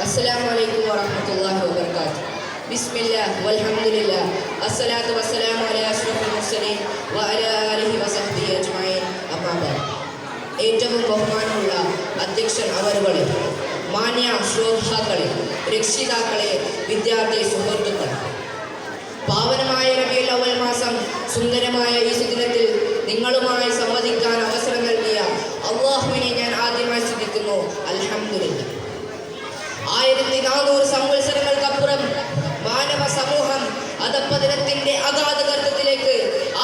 Assalamualaikum warahmatullahi wabarakatuh. Bismillah walhamdulillah. Assalatu wassalamu ala ashrafil mursalin wa ala alihi wa sahbihi ajma'in. Amma ba'd. ഏറ്റവും ബഹുമാനമുള്ള അധ്യക്ഷൻ അവരുകളെ, മാന്യ ശ്രോതാക്കളെ, രക്ഷിതാക്കളെ, വിദ്യാർത്ഥി സുഹൃത്തുക്കൾ, പാവനമായ റബീഉൽ അവ്വൽ മാസം സുന്ദരമായ ഈ സുദിനത്തിൽ നിങ്ങളുമായി സംവദിക്കാൻ അവസരം നൽകിയ അല്ലാഹുവിനെ ഞാൻ ആദ്യമായി സ്തുതിക്കുന്നു. അൽഹംദുലില്ലാഹ്. 1400 സംവത്സരങ്ങൾക്കപ്പുറം മാനവ സമൂഹം അധപ്പതനത്തിന്റെ അഗാധ ഗർത്തത്തിലേക്ക്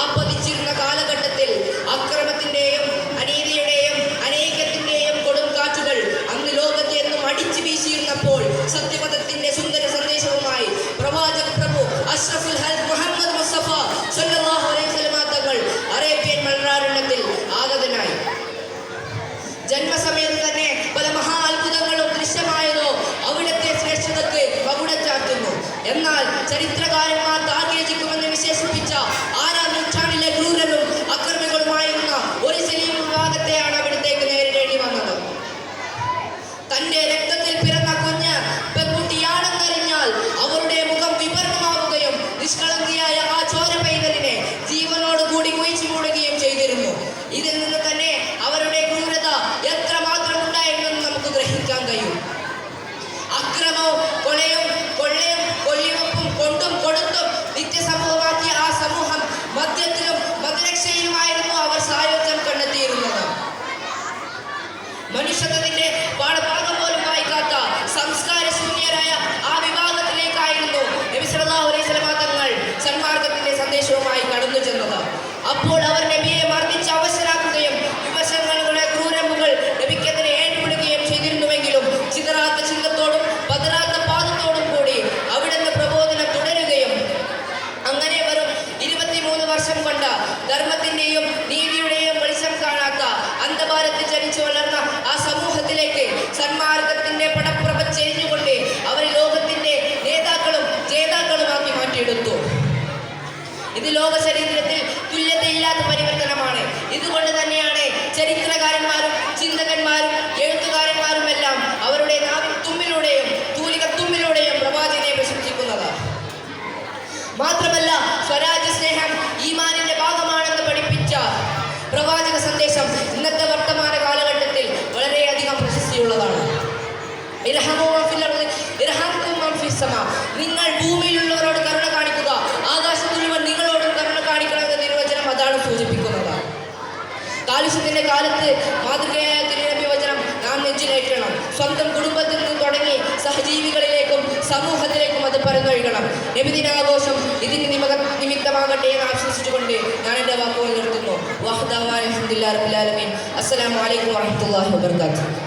ആപ്പതിച്ചിരുന്ന കാലഘട്ടത്തിൽ അക്രമത്തിന്റെയും അനീതിയുടെയും അനൈക്യത്തിന്റെയും കൊടുങ്കാറ്റുകൾ അന്ന് ലോകത്തെ എന്നും അടിച്ചു വീശിയിരുന്നപ്പോൾ സത്യപഥത്തിന്റെ സുന്ദര സന്ദേശവുമായി പ്രവാചക പ്രഭു അഷ്റഫുൽ ഹൽഖ് മുഹമ്മദ് മുസ്തഫ സല്ലല്ലാഹു അലൈഹി വസല്ലം തങ്ങൾ അറേബ്യൻ മലനാരണ്യത്തിൽ ആഗതനായി. ജന്മസമയത്ത് തന്നെ പല മഹാ അത്ഭുതങ്ങളും ദൃശ്യമായതോ അവിടുത്തെ ശ്രേഷ്ഠതയ്ക്ക് മകുടം ചാർത്തുന്നു. എന്നാൽ ചരിത്രകാരന്മാർ താർഗേജിക്കുമെന്ന് വിശേഷിപ്പിച്ച 6-ാം നൂറ്റാണ്ടിലെ ക്രൂരരും അക്രമികളുമായിരുന്ന ഒരു സലീം വിഭാഗത്തെയാണ് അവിടത്തേക്ക് നേരിടേണ്ടി വന്നത്. തന്റെ രക്തത്തിൽ പിറന്ന കുഞ്ഞ് പെൺകുട്ടിയാണെന്നറിഞ്ഞാൽ അവരുടെ മുഖം വിവരണമാവുകയും നിഷ്കളങ്കിയായ ആ ചോര പൈതലിനെ ജീവനോടുകൂടി കുഴിച്ചു മൂടുകയും ചെയ്തിരുന്നു. ഇതിൽ നിന്ന് തന്നെ അവരുടെ ക്രൂരത എത്രമാത്രം ഉണ്ടായിരുന്നെന്ന് നമുക്ക് ഗ്രഹിക്കാൻ കഴിയും. അക്രമവും കൊലയും കൊള്ളയും കൊള്ളിവെപ്പും കൊണ്ടും കൊടുത്തും നിത്യസമൂഹമാക്കിയ ആ സമൂഹം മദ്യത്തിലും മതരക്ഷയിലുമായിരുന്നു അവർ സായുജ്യം കണ്ടെത്തിയിരുന്നത്. മനുഷ്യത്വത്തിന്റെ പാഠഭാഗം പോലും വായിക്കാത്ത സംസ്കാര ശൂന്യരായ ആ വിഭാഗത്തിലേക്കായിരുന്നു നബി സല്ലല്ലാഹു അലൈഹി വസല്ലം തങ്ങൾ സന്മാർഗത്തിന്റെ സന്ദേശവുമായി കടന്നു ചെന്നത്. അപ്പോൾ അവർ നബിയെ മർദ്ദിച്ച് അവശരാക്കുകയും വിമർശനങ്ങളുടെ ക്രൂരമ്പുകൾ നബിക്കെതിരെ ഏറ്റുപിടുകയും ചെയ്തിരുന്നുവെങ്കിലും ചിതറാത്ത ചിന്തത്തോടും പതറാത്ത പാദത്തോടും കൂടി അവിടുന്ന് പ്രബോധനം തുടരുകയും അങ്ങനെ വെറും 23 വർഷം കൊണ്ട് ധർമ്മത്തിന്റെയും നീതിയുടെയും വെളിച്ചം കാണാത്ത അന്ധഭാരത്തിൽ ജനിച്ചു വളർന്ന ആ സമൂഹത്തിലേക്ക് സന്മാർഗത്തിന്റെ പടപ്പുറം ചെരിഞ്ഞുകൊണ്ട് അവർ ലോകത്തിന്റെ നേതാക്കളും ജേതാക്കളുമാക്കി മാറ്റിയെടുത്തു. ഇത് ലോക ചരിത്രത്തിൽ തുല്യതയില്ലാത്ത പരിവർത്തനമാണ്. ഇതുകൊണ്ട് തന്നെയാണ് ചരിത്രകാരന്മാരും ചിന്തകന്മാരും എഴുത്തുകാരന്മാരും എല്ലാം അവരുടെ തുമ്മിലൂടെയും തൂലികത്തുമ്മിലൂടെയും പ്രവാചകനെ പ്രശംസിക്കുന്നത്. മാത്രമല്ല സ്വരാജ്യ സ്നേഹം ഈമാനിന്റെ ഭാഗമാണെന്ന് പഠിപ്പിച്ച പ്രവാചക സന്ദേശം ഇന്നത്തെ വർത്തമാന കാലഘട്ടത്തിൽ വളരെയധികം പ്രശസ്തിയുള്ളതാണ്. നിങ്ങൾ ഭൂമിയിലുള്ളവരോട് കരുണ കാണിക്കുക, ആകാശത്തുള്ളവർ നിങ്ങളോടും കരുണ കാണിക്കണമെന്ന നിർവചനം അതാണ് സൂചിപ്പിക്കുന്നത്. കാലുഷ്യത്തിന്റെ കാലത്ത് മാതൃകയായ തിരുനബി വചനം നാം നെഞ്ചിലേറ്റണം. സ്വന്തം കുടുംബത്തിൽ നിന്ന് തുടങ്ങി സഹജീവികളിലേക്കും സമൂഹത്തിലേക്കും അത് പരന്നൊഴുകണം. നബിദിനാഘോഷം ഇതിന് നിമിത്തമാകട്ടെ എന്ന് ആശംസിച്ചുകൊണ്ട് ഞാൻ എൻ്റെ വാക്കുകൾ നിർത്തുന്നു. അസ്സലാമു അലൈക്കും വറഹ്മത്തുള്ളാഹി വബറകാതുഹു.